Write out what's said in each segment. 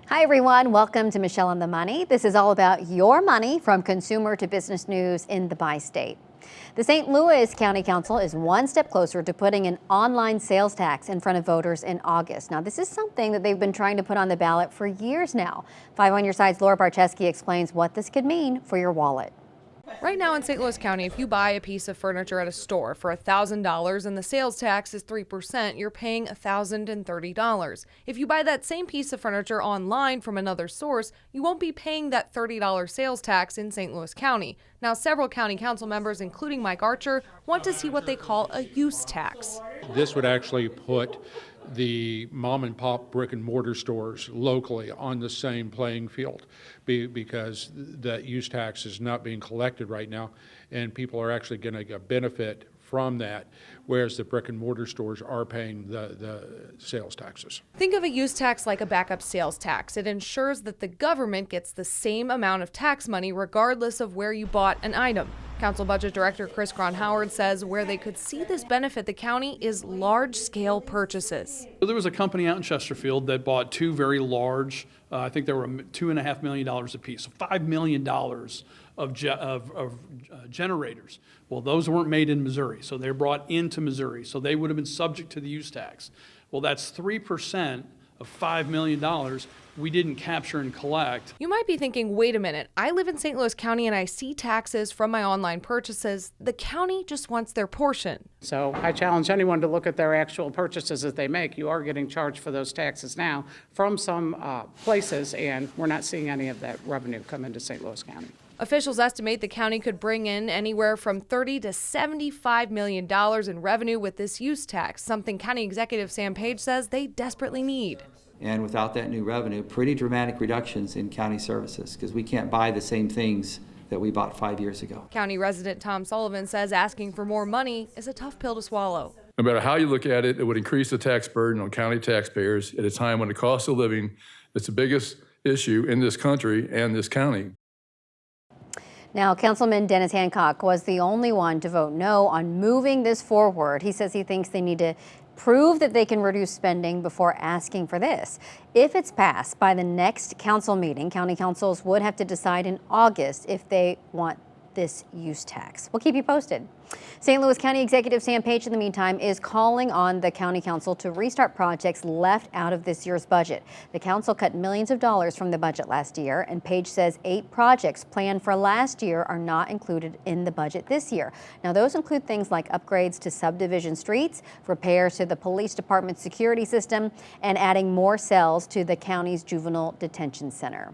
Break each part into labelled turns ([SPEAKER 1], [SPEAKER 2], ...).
[SPEAKER 1] Hi, everyone. Welcome to Michelle on the Money. This is all about your money from consumer to business news in the bi-state. The St. Louis County Council is one step closer to putting an online sales tax in front of voters in August. Now, this is something that they've been trying to put on the ballot for years now. 5 on Your Side's Laura Barcheski explains what this could mean for your wallet.
[SPEAKER 2] Right now in St. Louis County, if you buy a piece of furniture at a store for $1,000 and the sales tax is 3%, you're paying $1,030. If you buy that same piece of furniture online from another source, you won't be paying that $30 sales tax in St. Louis County. Now, several county council members, including Mike Archer, want to see what they call a use tax.
[SPEAKER 3] This would actually put the mom and pop brick and mortar stores locally on the same playing field because that use tax is not being collected right now, and people are actually going to benefit from that, whereas the brick and mortar stores are paying the sales taxes.
[SPEAKER 2] Think of a use tax like a backup sales tax. It ensures that the government gets the same amount of tax money regardless of where you bought an item. Council Budget Director Chris Cron-Howard says where they could see this benefit the county is large-scale purchases.
[SPEAKER 4] There was a company out in Chesterfield that bought two very large, I think they were $2.5 million a piece, so $5 million of generators. Well, those weren't made in Missouri, so they're brought into Missouri, so they would have been subject to the use tax. Well, that's 3% of $5 million we didn't capture and collect.
[SPEAKER 2] You might be thinking, wait a minute, I live in St. Louis County and I see taxes from my online purchases. The county just wants their portion.
[SPEAKER 5] So I challenge anyone to look at their actual purchases that they make. You are getting charged for those taxes now from some places, and we're not seeing any of that revenue come into St. Louis County.
[SPEAKER 2] Officials estimate the county could bring in anywhere from $30 to $75 million in revenue with this use tax, something County Executive Sam Page says they desperately need.
[SPEAKER 6] And without that new revenue, pretty dramatic reductions in county services because we can't buy the same things that we bought 5 years ago.
[SPEAKER 2] County resident Tom Sullivan says asking for more money is a tough pill to swallow.
[SPEAKER 7] No matter how you look at it, it would increase the tax burden on county taxpayers at a time when the cost of living is the biggest issue in this country and this county.
[SPEAKER 1] Now, Councilman Dennis Hancock was the only one to vote no on moving this forward. He says he thinks they need to prove that they can reduce spending before asking for this. If it's passed by the next council meeting, county councils would have to decide in August if they want this use tax. We'll keep you posted. St. Louis County Executive Sam Page, in the meantime, is calling on the county council to restart projects left out of this year's budget. The council cut millions of dollars from the budget last year, and Page says 8 projects planned for last year are not included in the budget this year. Now, those include things like upgrades to subdivision streets, repairs to the police department security system, and adding more cells to the county's juvenile detention center.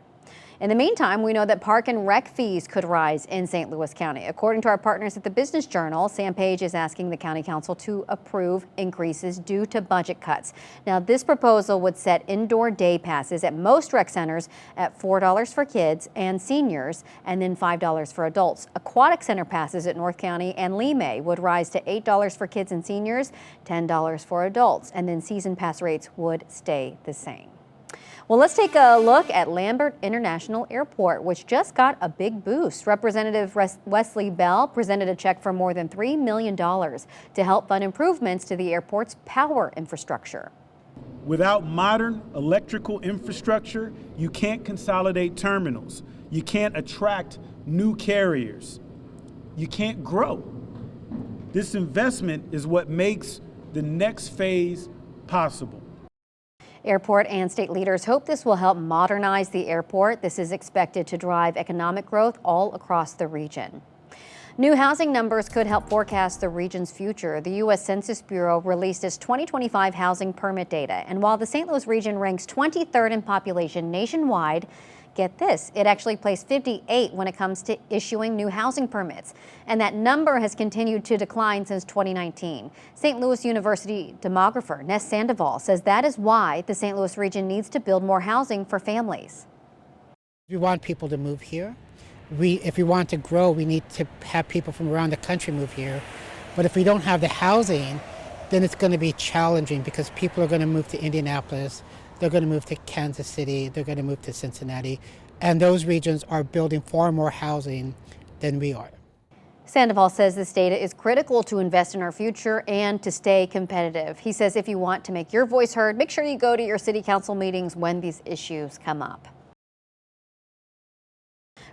[SPEAKER 1] In the meantime, we know that park and rec fees could rise in St. Louis County. According to our partners at the Business Journal, Sam Page is asking the county council to approve increases due to budget cuts. Now, this proposal would set indoor day passes at most rec centers at $4 for kids and seniors, and then $5 for adults. Aquatic center passes at North County and Lee May would rise to $8 for kids and seniors, $10 for adults, and then season pass rates would stay the same. Well, let's take a look at Lambert International Airport, which just got a big boost. Representative Wesley Bell presented a check for more than $3 million to help fund improvements to the airport's power infrastructure.
[SPEAKER 8] Without modern electrical infrastructure, you can't consolidate terminals. You can't attract new carriers. You can't grow. This investment is what makes the next phase possible.
[SPEAKER 1] Airport and state leaders hope this will help modernize the airport. This is expected to drive economic growth all across the region. New housing numbers could help forecast the region's future. The U.S. Census Bureau released its 2025 housing permit data. And while the St. Louis region ranks 23rd in population nationwide, get this, it actually placed 58 when it comes to issuing new housing permits. And that number has continued to decline since 2019. St. Louis University demographer Ness Sandoval says that is why the St. Louis region needs to build more housing for families.
[SPEAKER 9] We want people to move here. If we want to grow, we need to have people from around the country move here. But if we don't have the housing, then it's going to be challenging because people are going to move to Indianapolis, they're going to move to Kansas City, they're going to move to Cincinnati, and those regions are building far more housing than we are.
[SPEAKER 1] Sandoval says this data is critical to invest in our future and to stay competitive. He says if you want to make your voice heard, make sure you go to your city council meetings when these issues come up.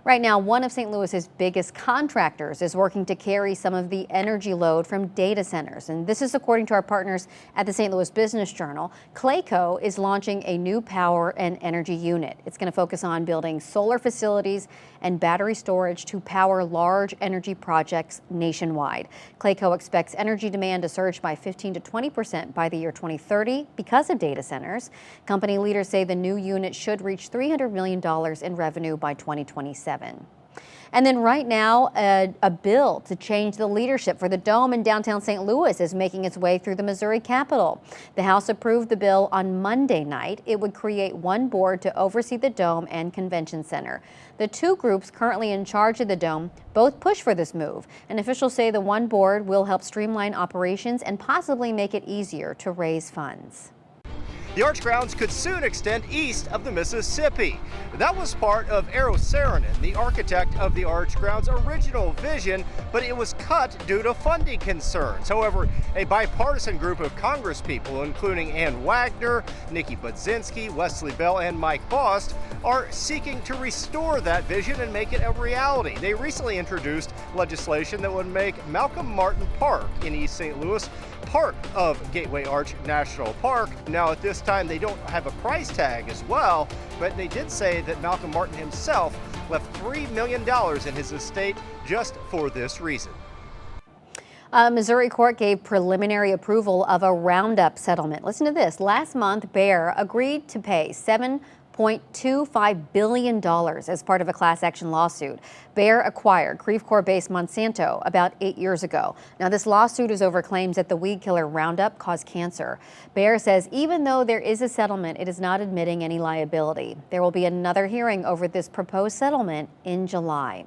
[SPEAKER 1] Right now, one of St. Louis's biggest contractors is working to carry some of the energy load from data centers. And this is according to our partners at the St. Louis Business Journal. Clayco is launching a new power and energy unit. It's going to focus on building solar facilities and battery storage to power large energy projects nationwide. Clayco expects energy demand to surge by 15 to 20% by the year 2030 because of data centers. Company leaders say the new unit should reach $300 million in revenue by 2027. And then right now, a bill to change the leadership for the Dome in downtown St. Louis is making its way through the Missouri Capitol. The House approved the bill on Monday night. It would create one board to oversee the Dome and Convention Center. The two groups currently in charge of the Dome both push for this move, and officials say the one board will help streamline operations and possibly make it easier to raise funds.
[SPEAKER 10] The Arch grounds could soon extend east of the Mississippi. That was part of Eero Saarinen, the architect of the Arch grounds' original vision, but it was cut due to funding concerns. However, a bipartisan group of congresspeople, including Ann Wagner, Nikki Budzinski, Wesley Bell, and Mike Bost, are seeking to restore that vision and make it a reality. They recently introduced legislation that would make Malcolm Martin Park in East St. Louis part of Gateway Arch National Park. Now at this time they don't have a price tag as well, but they did say that Malcolm Martin himself left $3 million in his estate just for this reason.
[SPEAKER 1] A Missouri court gave preliminary approval of a Roundup settlement. Listen to this. Last month, Bayer agreed to pay $7.25 billion as part of a class action lawsuit. Bayer acquired Creve Coeur-based Monsanto about 8 years ago. Now, this lawsuit is over claims that the weed killer Roundup caused cancer. Bayer says even though there is a settlement, it is not admitting any liability. There will be another hearing over this proposed settlement in July.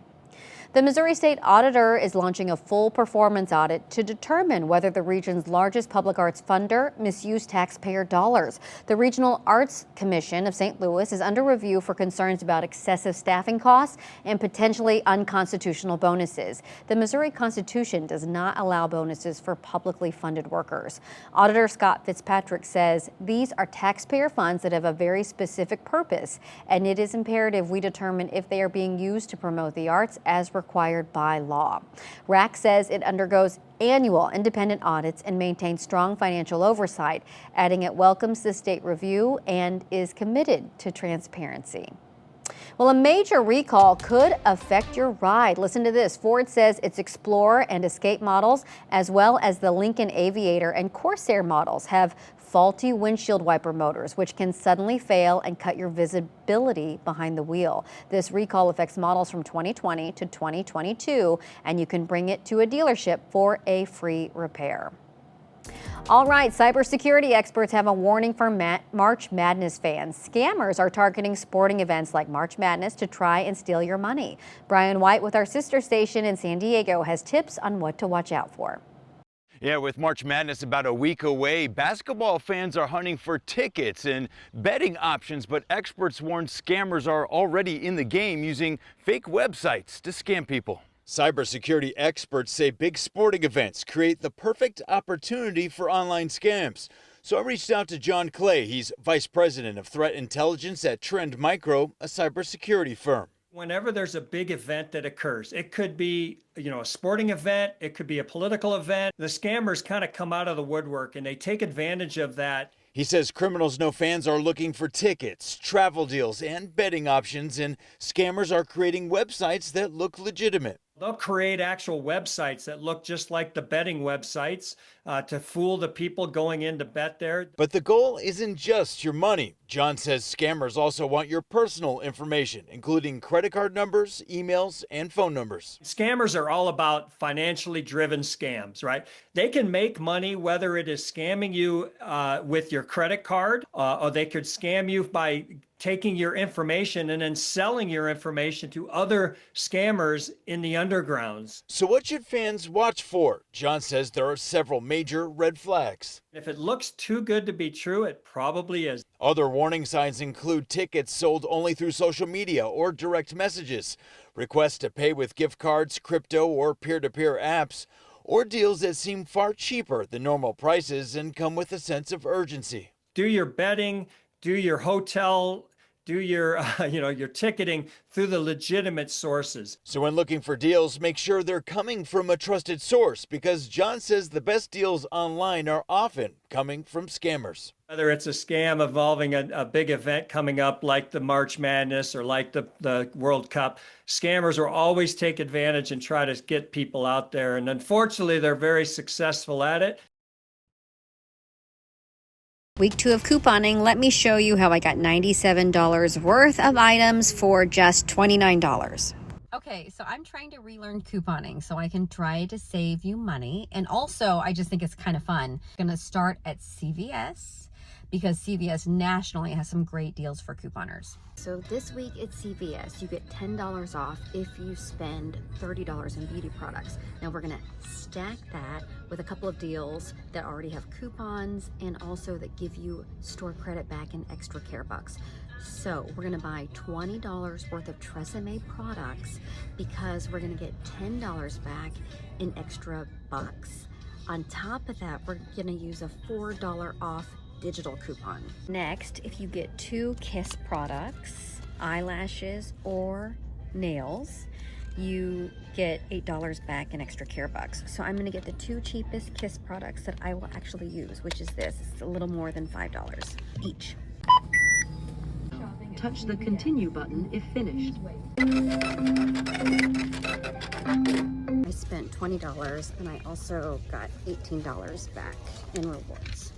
[SPEAKER 1] The Missouri State Auditor is launching a full performance audit to determine whether the region's largest public arts funder misused taxpayer dollars. The Regional Arts Commission of St. Louis is under review for concerns about excessive staffing costs and potentially unconstitutional bonuses. The Missouri Constitution does not allow bonuses for publicly funded workers. Auditor Scott Fitzpatrick says these are taxpayer funds that have a very specific purpose, and it is imperative we determine if they are being used to promote the arts as required by law. RAC says it undergoes annual independent audits and maintains strong financial oversight, adding it welcomes the state review and is committed to transparency. Well, a major recall could affect your ride. Listen to this. Ford says its Explorer and Escape models, as well as the Lincoln Aviator and Corsair models, have faulty windshield wiper motors, which can suddenly fail and cut your visibility behind the wheel. This recall affects models from 2020 to 2022, and you can bring it to a dealership for a free repair. All right, cybersecurity experts have a warning for March Madness fans. Scammers are targeting sporting events like March Madness to try and steal your money. Brian White with our sister station in San Diego has tips on what to watch out for.
[SPEAKER 11] Yeah, with March Madness about a week away, basketball fans are hunting for tickets and betting options, but experts warn scammers are already in the game using fake websites to scam people. Cybersecurity experts say big sporting events create the perfect opportunity for online scams. So I reached out to John Clay. He's vice president of threat intelligence at Trend Micro, a cybersecurity firm.
[SPEAKER 12] Whenever there's a big event that occurs, it could be, a sporting event, it could be a political event, the scammers kind of come out of the woodwork and they take advantage of that.
[SPEAKER 11] He says criminals know fans are looking for tickets, travel deals, and betting options, and scammers are creating websites that look legitimate.
[SPEAKER 12] They'll create actual websites that look just like the betting websites to fool the people going in to bet there.
[SPEAKER 11] But the goal isn't just your money. John says scammers also want your personal information, including credit card numbers, emails, and phone numbers.
[SPEAKER 12] Scammers are all about financially driven scams, right? They can make money whether it is scamming you with your credit card or they could scam you by taking your information and then selling your information to other scammers in the undergrounds.
[SPEAKER 11] So what should fans watch for? John says there are several major major red flags.
[SPEAKER 12] If it looks too good to be true, it probably is.
[SPEAKER 11] Other warning signs include tickets sold only through social media or direct messages, requests to pay with gift cards, crypto, or peer-to-peer apps, or deals that seem far cheaper than normal prices and come with a sense of urgency.
[SPEAKER 12] Do your betting, do your hotel, do your, your ticketing through the legitimate sources.
[SPEAKER 11] So when looking for deals, make sure they're coming from a trusted source, because John says the best deals online are often coming from scammers.
[SPEAKER 12] Whether it's a scam involving a big event coming up like the March Madness or like the World Cup, scammers will always take advantage and try to get people out there. And unfortunately, they're very successful at it.
[SPEAKER 1] Week 2 of couponing, let me show you how I got $97 worth of items for just $29. Okay, so I'm trying to relearn couponing so I can try to save you money. And also, I just think it's kind of fun. I'm gonna start at CVS because CVS nationally has some great deals for couponers. So this week at CVS, you get $10 off if you spend $30 in beauty products. Now we're gonna stack that with a couple of deals that already have coupons and also that give you store credit back in extra care bucks. So we're gonna buy $20 worth of Tresemme products because we're gonna get $10 back in extra bucks. On top of that, we're gonna use a $4 off digital coupon. Next, if you get 2 Kiss products, eyelashes or nails, you get $8 back in extra care bucks. So I'm gonna get the 2 cheapest Kiss products that I will actually use, which is this. It's a little more than $5 each.
[SPEAKER 13] Touch the continue button if finished.
[SPEAKER 1] I spent $20 and I also got $18 back in rewards.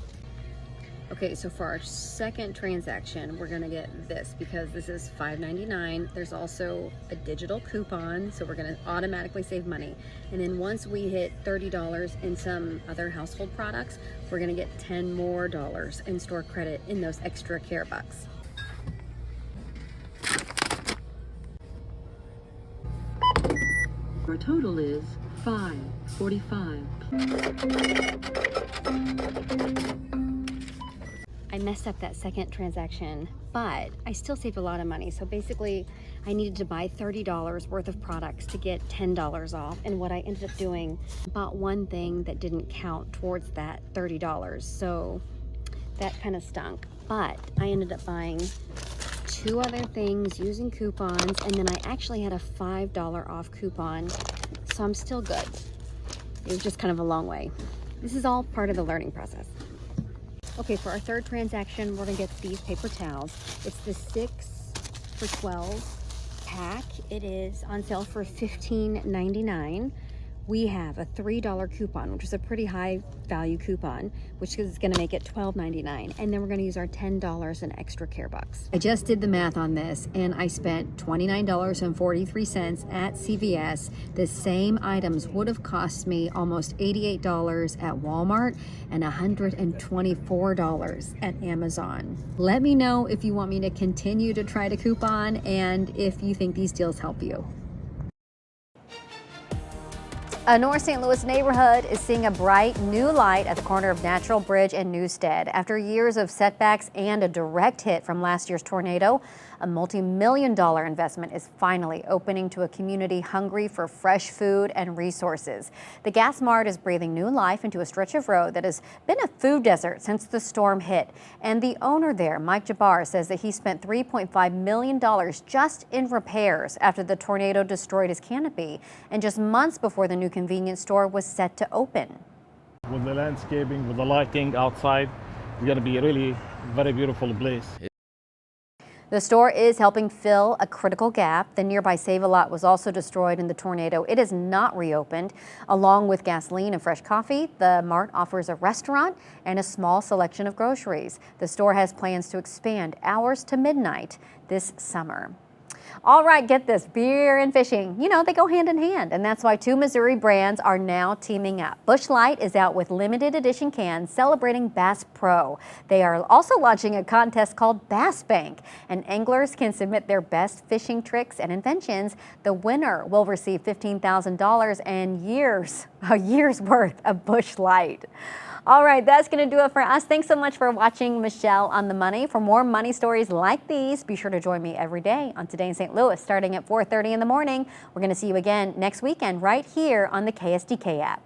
[SPEAKER 1] Okay, so for our second transaction, we're gonna get this because this is $5.99. There's also a digital coupon, so we're gonna automatically save money. And then once we hit $30 in some other household products, we're gonna get $10 more in store credit in those extra care bucks.
[SPEAKER 13] Our total is $5.45.
[SPEAKER 1] I messed up that second transaction, but I still saved a lot of money. So basically, I needed to buy $30 worth of products to get $10 off. And what I ended up doing, bought one thing that didn't count towards that $30. So that kind of stunk. But I ended up buying 2 other things using coupons, and then I actually had a $5 off coupon. So I'm still good. It was just kind of a long way. This is all part of the learning process. Okay, for our third transaction, we're gonna get these paper towels. It's the 6 for $12 pack. It is on sale for $15.99. We have a $3 coupon, which is a pretty high value coupon, which is gonna make it $12.99. And then we're gonna use our $10 in extra care bucks. I just did the math on this and I spent $29.43 at CVS. The same items would have cost me almost $88 at Walmart and $124 at Amazon. Let me know if you want me to continue to try to coupon and if you think these deals help you. A North St. Louis neighborhood is seeing a bright new light at the corner of Natural Bridge and Newstead. After years of setbacks and a direct hit from last year's tornado, a multi-million-dollar investment is finally opening to a community hungry for fresh food and resources. The Gas Mart is breathing new life into a stretch of road that has been a food desert since the storm hit. And the owner there, Mike Jabbar, says that he spent $3.5 million just in repairs after the tornado destroyed his canopy, and just months before the new convenience store was set to open.
[SPEAKER 14] With the landscaping, with the lighting outside, it's going to be a really very beautiful place.
[SPEAKER 1] The store is helping fill a critical gap. The nearby Save-A-Lot was also destroyed in the tornado. It is not reopened. Along with gasoline and fresh coffee, the Mart offers a restaurant and a small selection of groceries. The store has plans to expand hours to midnight this summer. All right, get this, beer and fishing, you know, they go hand in hand, and that's why two Missouri brands are now teaming up. Busch Light is out with limited edition cans celebrating Bass Pro. They are also launching a contest called Bass Bank, and anglers can submit their best fishing tricks and inventions. The winner will receive $15,000 and a year's worth of Busch Light. All right, that's going to do it for us. Thanks so much for watching Michelle on the Money. For more money stories like these, be sure to join me every day on Today in St. Louis, starting at 4:30 in the morning. We're going to see you again next weekend right here on the KSDK app.